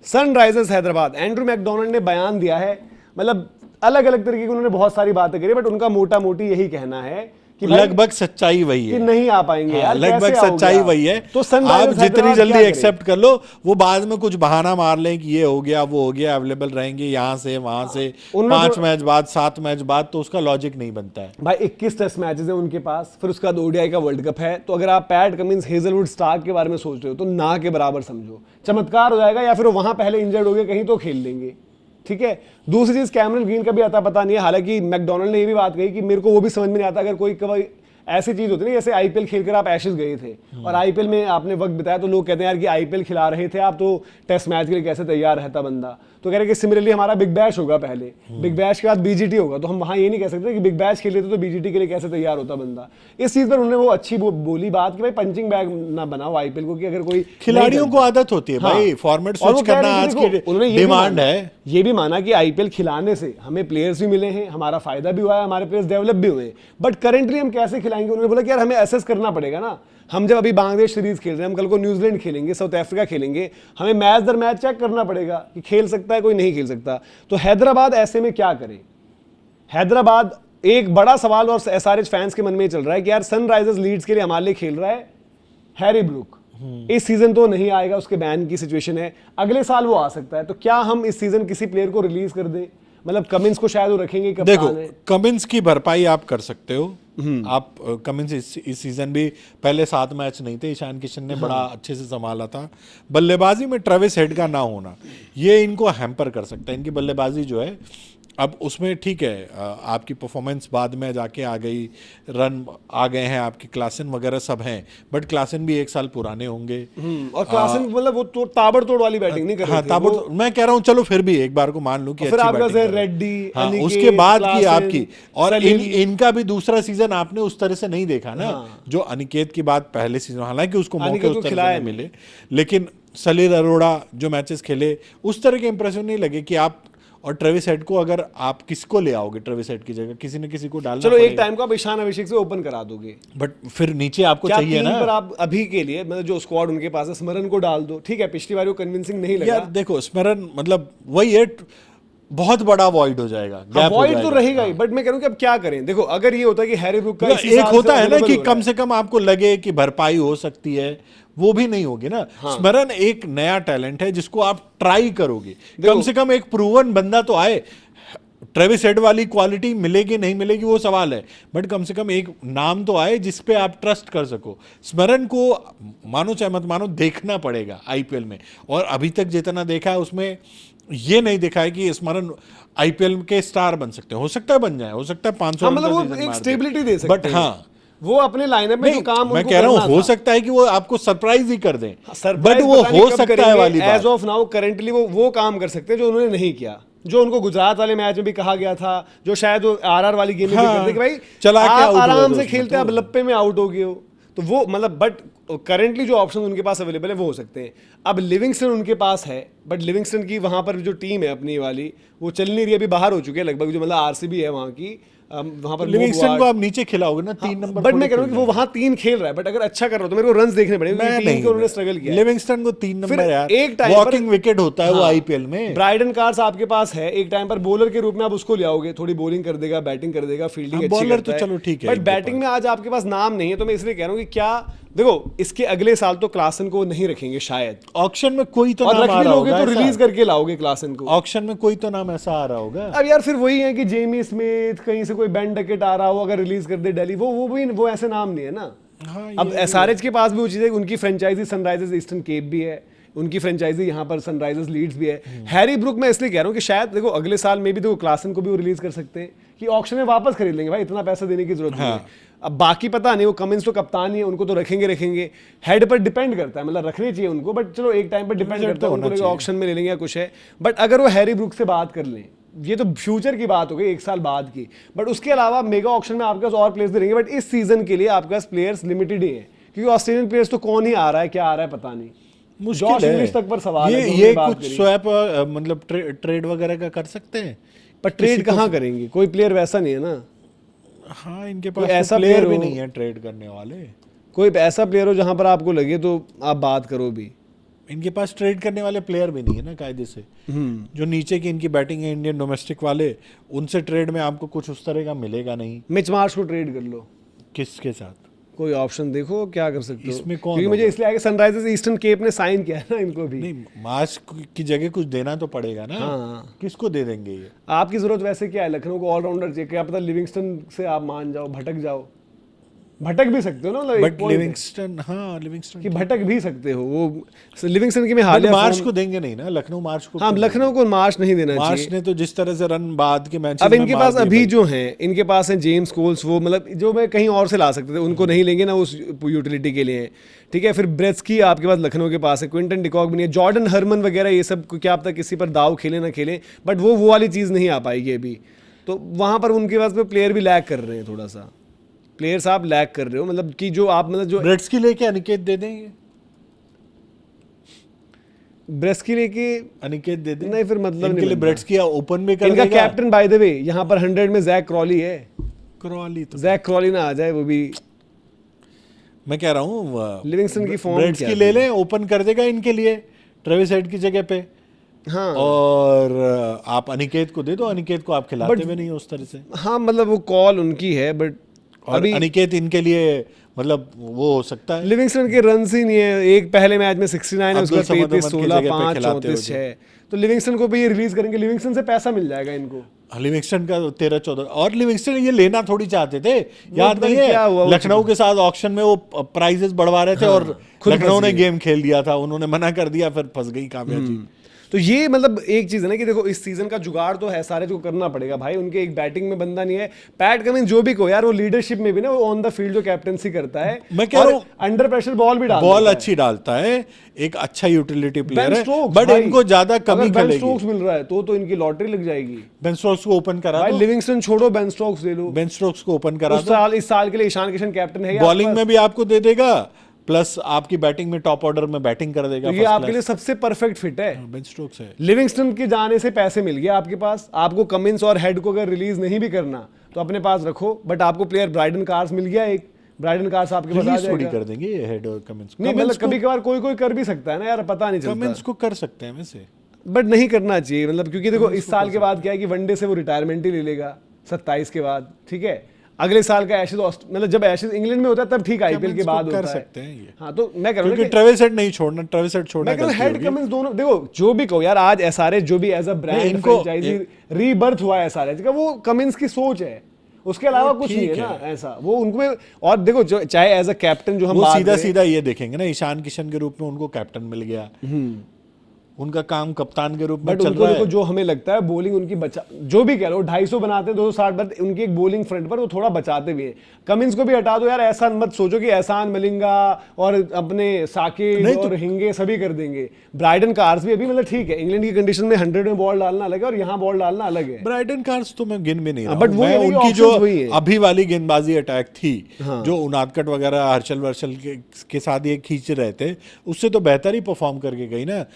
Sunrisers Hyderabad, Andrew McDonald ने बयान दिया है, मतलब अलग अलग तरीके की उन्होंने बहुत सारी बातें करी, बट उनका मोटा मोटी यही कहना है कि लगभग सच्चाई वही है कि नहीं आ पाएंगे यार, लगभग सच्चाई वही है। तो आप जितनी जल्दी एक्सेप्ट कर लो, वो बाद में कुछ बहाना मार लें कि ये हो गया वो हो गया, अवेलेबल रहेंगे यहाँ से वहां से 5 मैच बाद 7 मैच बाद, तो उसका लॉजिक नहीं बनता है भाई। 21 टेस्ट मैचेस हैं उनके पास, फिर उसका ओडीआई का वर्ल्ड कप है। तो अगर आप पैट कमिंस, हेजलवुड, स्टार्क के बारे में सोच रहे हो तो ना के बराबर समझो, चमत्कार हो जाएगा, या फिर वो वहां पहले इंजर्ड हो गए कहीं तो खेल लेंगे, ठीक है। दूसरी चीज, कैमरन ग्रीन का भी आता पता नहीं है, हालांकि मैकडोनाल्ड ने ये भी बात कही कि मेरे को वो भी समझ में नहीं आता, अगर कोई ऐसी चीज होती है ना, जैसे आईपीएल खेलकर आप एशेज गए थे और आईपीएल में आपने वक्त बिताया, तो लोग कहते हैं यार कि आईपीएल खिला रहे थे आप, तो टेस्ट मैच के लिए कैसे तैयार रहता बंदा। तो कह रहे कि सिमिलरली हमारा बिग बैश होगा पहले, बिग बैश के बाद बीजीटी होगा, तो हम वहां ये नहीं कह सकते कि बिग बैश खेले थे तो बीजीटी के लिए कैसे तैयार होता बंदा। इस चीज पर उन्होंने वो अच्छी बोली बात कि भाई पंचिंग बैग ना बनाओ आईपीएल को, कि अगर कोई खिलाड़ियों को आदत होती है भाई फॉर्मेट स्विच करना, आज की डिमांड है। ये भी माना कि आईपीएल खिलाने से हमें प्लेयर्स भी मिले हैं, हमारा फायदा भी हुआ है, हमारे प्लेयर्स डेवलप भी हुए हैं, बट करेंटली हम कैसे खिलाएंगे। उन्होंने बोला कि यार हमें एसेस करना पड़ेगा ना, हम जब अभी बांग्लादेश सीरीज खेल रहे हैं, हम कल को न्यूजीलैंड खेलेंगे, साउथ अफ्रीका खेलेंगे, हमें मैच दर मैच चेक करना पड़ेगा कि खेल सकता है कोई नहीं खेल सकता। तो हैदराबाद ऐसे में क्या करे। हैदराबाद एक बड़ा सवाल और एसआरएच फैंस के मन में चल रहा है कि यार सनराइजर्स लीड्स के लिए हमारे लिए खेल रहा है हैरी ब्रूक, इस सीजन तो नहीं आएगा, उसके बैन की सिचुएशन है, अगले साल वो आ सकता है। तो क्या हम इस सीजन किसी प्लेयर को रिलीज कर दें, मतलब कमिंस को शायद वो रखेंगे कप्तान देखो है। कमिंस की भरपाई आप कर सकते हो, आप कमिंस इस सीजन भी पहले 7 मैच नहीं थे, ईशान किशन ने बड़ा अच्छे से संभाला था। बल्लेबाजी में ट्रेविस हेड का ना होना ये इनको हैम्पर कर सकता है, इनकी बल्लेबाजी जो है अब उसमें ठीक है, आपकी परफॉर्मेंस बाद में जाके आ गई, रन आ गए हैं आपके, क्लासन वगैरह सब हैं, बट क्लासन भी 1 साल पुराने होंगे और क्लासन मतलब वो तो ताबड़तोड़ वाली बैटिंग नहीं कर रहे थे। ताबड़तोड़ मैं कह रहा हूँ, चलो फिर भी एक बार को मान लूं कि फिर अच्छी आपका बैटिंग कर रहे हैं। रेड्डी, उसके बाद की आपकी, और इनका भी दूसरा सीजन आपने उस तरह से नहीं देखा ना, जो अनिकेत की बात पहले सीजन, हालांकि उसको मौके उस तरह से नहीं मिले, लेकिन सलील अरोड़ा जो मैचेस खेले उस तरह के इंप्रेशन नहीं लगे कि आप, और ट्रेविस हेड को अगर आप किसको ले आओगे ट्रेविस हेड की जगह, किसी न किसी को डालना चलो एक टाइम को आप ईशान अभिषेक से ओपन करा दोगे, बट फिर नीचे आपको चाहिए ना। पर आप अभी के लिए मतलब जो स्क्वाड उनके पास है, स्मरण को डाल दो, ठीक है, पिछली बार वो कन्विंसिंग नहीं लगा यार। देखो स्मरण मतलब वही है, बहुत बड़ा वॉइड हो जाएगा, गैप वॉइड तो रहेगा ही, बट मैं कह रहा हूं कि अब क्या करें। देखो अगर ये होता है कि हैरी ब्रूक का एक होता है ना कि कम से कम आपको लगे कि भरपाई हो सकती है, वो भी नहीं होगी ना। स्मरण एक नया टैलेंट है जिसको आप ट्राई करोगे, कम से कम एक प्रूवन बंदा तो आए। ट्रेविस हेड वाली क्वालिटी मिलेगी नहीं मिलेगी वो सवाल है, बट कम से कम एक नाम तो आए जिस पे आप ट्रस्ट कर सको। स्मरण को मानो चाहे मत मानो देखना पड़ेगा आईपीएल में, और अभी तक जितना देखा है उसमें ये नहीं देखा है कि स्मरण आईपीएल के स्टार बन सकते हैं। हो सकता है बन जाए, हो सकता है 500 मतलब वो एक स्टेबिलिटी दे सकते हैं, बट हाँ वो अपने लाइनअप में जो काम मैं कह रहा हूँ हो सकता है कि वो आपको सरप्राइज ही कर दें, बट वो हो सकता है वाली बात। एज ऑफ नाउ करेंटली वो काम कर सकते हैं जो उन्होंने नहीं किया, जो उनको गुजरात वाले मैच में भी कहा गया था, जो शायद वो आरआर वाली गेम में भी करते कि भाई चला आप आराम से खेलते, आप लप्पे में आउट हो गए हो, तो वो मतलब, बट करेंटली जो ऑप्शन उनके पास अवेलेबल है वो हो सकते हैं। अब लिविंगस्टन उनके पास है, बट लिविंगस्टन की वहां पर जो टीम है अपनी वाली वो चल नहीं रही, अभी बाहर हो चुके हैं लगभग, जो मतलब आरसीबी है वहां की, वहां पर लिविंगस्टन को आप नीचे खिलाओगे ना 3 नंबर, बट मैं कह रहा हूं कि वो वहां 3 खेल रहा है, बट अगर अच्छा कर रहा हो तो मेरे को रन्स देखने पड़ेंगे, टीम को उन्होंने स्ट्रगल किया। लिविंगस्टन को 3 नंबर यार, एक टाइम वॉकिंग विकेट होता है वो आईपीएल में। ब्राइडन कार्स आपके पास है, एक टाइम पर बॉलर के रूप में आप उसको ले आओगे, थोड़ी बॉलिंग कर देगा, बैटिंग कर देगा, फील्डिंग अच्छी बॉलर तो चलो ठीक है, बट बैटिंग में आज आपके पास नाम नहीं है। तो मैं इसलिए कह रहा हूं कि क्या देखो इसके अगले साल तो क्लासन को नहीं रखेंगे शायद, ऑक्शन में कोई तो नाम आ रहा होगा, तो ऐसा? रिलीज करके लाओगे क्लासन को, ऑक्शन में कोई तो नाम ऐसा आ रहा होगा। अब यार फिर वही है कि जेमी स्मिथ, कहीं से कोई बेन डकेट आ रहा हो, अगर रिलीज कर दे दिल्ली, वो ऐसे नाम नहीं है ना। अब एसआरएच के पास भी वो चीज है, उनकी फ्रेंचाइजी सनराइजर्स ईस्टर्न केप भी है, उनकी फ्रेंचाइजी यहाँ पर सनराइजर्स लीड्स भी है। हैरी ब्रूक मैं इसलिए कह रहा हूँ कि शायद देखो अगले साल में भी देखो क्लासन को भी वो रिलीज कर सकते हैं कि ऑक्शन में वापस खरीद लेंगे भाई, इतना पैसा देने की जरूरत नहीं है। अब बाकी पता नहीं, वो कमिंस तो कप्तान ही है, उनको तो रखेंगे, हेड पर डिपेंड करता है, मतलब रखने चाहिए उनको, बट चलो एक टाइम पर डिपेंड करता है, उनको ऑक्शन में ले लेंगे या कुछ है। बट अगर वो हैरी ब्रूक से बात कर लें, ये तो फ्यूचर की बात हो गई 1 साल बाद की, बट उसके अलावा मेगा ऑक्शन में आपके पास और प्लेयर्स देंगे, बट इस सीजन के लिए आपके पास प्लेयर्स लिमिटेड ही है, क्योंकि ऑस्ट्रेलियन प्लेयर्स तो कौन ही आ रहा है, क्या आ रहा है पता नहीं, मुश्किल है तक पर सवाल है। ये कुछ स्वैप मतलब ट्रेड वगैरह का कर सकते हैं, पर ट्रेड कहाँ करेंगे, कोई प्लेयर वैसा नहीं है ना। हाँ इनके पास ऐसा प्लेयर भी नहीं है ट्रेड करने वाले, कोई ऐसा प्लेयर हो जहां पर आपको लगे तो आप बात करो भी, इनके पास ट्रेड करने वाले प्लेयर भी नहीं है ना कायदे से। जो नीचे की इनकी बैटिंग है इंडियन डोमेस्टिक वाले, उनसे ट्रेड में आपको कुछ उस तरह का मिलेगा नहीं। मिच मार्श को ट्रेड कर लो, किसके साथ? कोई ऑप्शन देखो क्या कर सकते हो इसमें कौन क्योंकि मुझे इसलिए आगे सनराइजर्स ईस्टर्न केप ने साइन किया है ना इनको भी। नहीं, मार्श की जगह कुछ देना तो पड़ेगा ना। हाँ। किसको दे देंगे ये? आपकी जरूरत वैसे क्या है, लखनऊ को ऑलराउंडर चाहिए, क्या पता लिविंगस्टन से आप मान जाओ, भटक जाओ, भटक भी सकते हो ना, मतलब एक बट point है लिविंगस्टन, हाँ लिविंगस्टन कि भटक भी सकते हो। वो लिविंगस्टन की मैं हालिया मार्च form- को देंगे नहीं ना, लखनऊ मार्च को। हाँ, लखनऊ को मार्च नहीं देना मार्च चाहिए। ने तो जिस तरह से रन बाद के मैच अब इनके पास अभी जो हैं, इनके पास हैं जेम्स कोल्स, वो मतलब जो मैं कहीं और से ला सकते थे, उनको नहीं लेंगे ना उस यूटिलिटी के लिए। ठीक है, फिर ब्रेट्सकी आपके पास लखनऊ के पास है, क्विंटन डिकॉक भी नहीं है, जॉर्डन हरमन वगैरह ये सब क्या पता किसी पर दाव खेले ना खेले, बट वो वाली चीज़ नहीं आ पाएगी अभी। तो वहाँ पर उनके पास में प्लेयर भी लैक कर रहे हैं, थोड़ा सा प्लेयर्स आप लैक कर रहे हो, मतलब कि जो आप मतलब जो ब्रेट्स की लेके अनिकेत दे देंगे, ब्रेस की लेके अनिकेत दे दें। नहीं, फिर मतलब इनके नहीं लिए बनता। ब्रेट्स की ओपन भी कर इनका देगा। कैप्टन बाय द वे यहाँ पर 100 में जैक क्रॉली है। क्रॉली तो जैक क्रॉली ना आ जाए, वो भी मैं कह रहा हूँ लिविंगस्टन की फॉर्म ब्रेट्स क्या की थी? ले लें, ओपन कर देगा इनके लिए ट्रेविस हेड की जगह पे। हाँ और आप अनिकेत को दे दो, अनिकेत को आप खिलाते भी नहीं हो उस तरह से। हाँ, मतलब वो कॉल उनकी है, बट और अभी अनिकेत इनके लिए मतलब वो हो सकता है। लिविंगस्टन के रन ही नहीं है, एक पहले मैच में 69 है, उसके बाद अब्दुल 33, समद की 16, जगह पे 5, खिलाते हो 34, 6। तो लिविंगस्टन को भी ये रिलीज करेंगे, लिविंगस्टन से पैसा मिल जाएगा इनको। लिविंगस्टन का 13-14, और लिविंगस्टन ये लेना थोड़ी चाहते थे, याद पता नहीं नहीं क्या है हुआ, वो लखनऊ के साथ ऑक्शन में वो प्राइजेस बढ़वा रहे थे और खुद लखनऊ फंस ने गए। गेम खेल दिया था, उन्होंने मना कर दिया, फिर फंस गई कामयाबी। तो ये मतलब एक चीज है ना कि देखो इस सीजन का जुगाड़ तो है, सारे को करना पड़ेगा भाई। उनके एक बैटिंग में बंदा नहीं है, पैट कमिंस जो भी को यार, वो लीडरशिप में भी ना, वो ऑन द फील्ड जो कैप्टनसी करता है, मैं कह रहा हूं अंडर प्रेशर बॉल भी डालता बॉल है। अच्छी डालता है, एक अच्छा यूटिलिटी प्लेयर बेन है, स्टोक्स बट भाई, इनको ज्यादा कमी अगर बेन खलेगी। स्टोक्स मिल रहा है तो इनकी लॉटरी लग जाएगी। बेन स्टोक्स को ओपन करा भाई दो, लिविंगस्टन छोड़ो, बेन स्टोक्स ले लो। बेन स्टोक्स को ओपन करा दो। इस साल के लिए ईशान किशन कैप्टन है, बॉलिंग में भी आपको दे देगा, प्लस आपकी बैटिंग में टॉप ऑर्डर में बैटिंग कर देगा। तो ये आपके लिए सबसे परफेक्ट फिट है। बेन स्टोक्स है। लिविंगस्टन के जाने से पैसे मिल गए आपके पास, आपको कमिंस और हेड को अगर रिलीज नहीं भी करना तो अपने पास रखो, बट आपको प्लेयर ब्राइडन कार्स मिल गया, एक ब्राइडन कार्स आपके पास आ रिलीज थोड़ी जाएगा। कर देंगे ये हेड और कमिंस को। नहीं मतलब कभी कभार कोई कर भी सकता है ना यार, पता नहीं चलता। कमिंस को कर सकते हैं वैसे, बट नहीं करना चाहिए, मतलब क्योंकि देखो इस साल के बाद क्या है कि वनडे से वो रिटायरमेंट ही ले लेगा 27 के बाद। ठीक है, अगले साल का एशेज मतलब जब एशेज इंग्लैंड में होता है तब ठीक, आईपीएल के बाद होता कर है। सकते हैं ये। हाँ, तो मैं कह रहा हूँ क्योंकि ट्रेविस हेड नहीं छोड़ना, ट्रेविस हेड छोड़ना मैं कह रहा हूँ गलती हेड होगी। कमिंस दोनों, देखो जो भी कहो यार, आज एसआरएच जो भी एज अ ब्रांड इनको फ्रेंचाइजी रीबर्थ हुआ है एसआरएच का, वो कमिंस की सोच है, उसके अलावा कुछ नहीं है ठीक ना ऐसा। वो उनको और देखो चाहे एज अ कैप्टन जो हम वो बात सीधा करें, सीधा ये देखेंगे ना, ईशान किशन के रूप में उनको कैप्टन मिल गया, उनका काम कप्तान के रूप में बट चल उनको रहा देखो है। जो हमें लगता है बॉलिंग उनकी बचा, जो भी कह लो 250 बनाते हैं 260, बट उनकी एक बॉलिंग फ्रंट पर वो थोड़ा बचाते भी हैं। कमिंस को भी हटा दो यार, ऐसा मत सोचो कि एहसान मलिंगा और अपने साकिब और हिंगे सभी कर देंगे। ब्राइडन कार्स भी अभी मतलब ठीक है, इंग्लैंड की कंडीशन में 100 में बॉल डालना अलग है और यहाँ बॉल डालना अलग है। ब्राइडन कार्स तो मैं गिन भी नहीं रहा बट हूं। वो मैं ये नहीं उनकी कि जो options वही है। अभी वाली गेंदबाजी अटैक थी, हाँ। जो उनादकट वगैरह हर्षल वर्षल के साथ ये खींच रहे थे, उससे तो बेहतर ही परफॉर्म करके गई ना।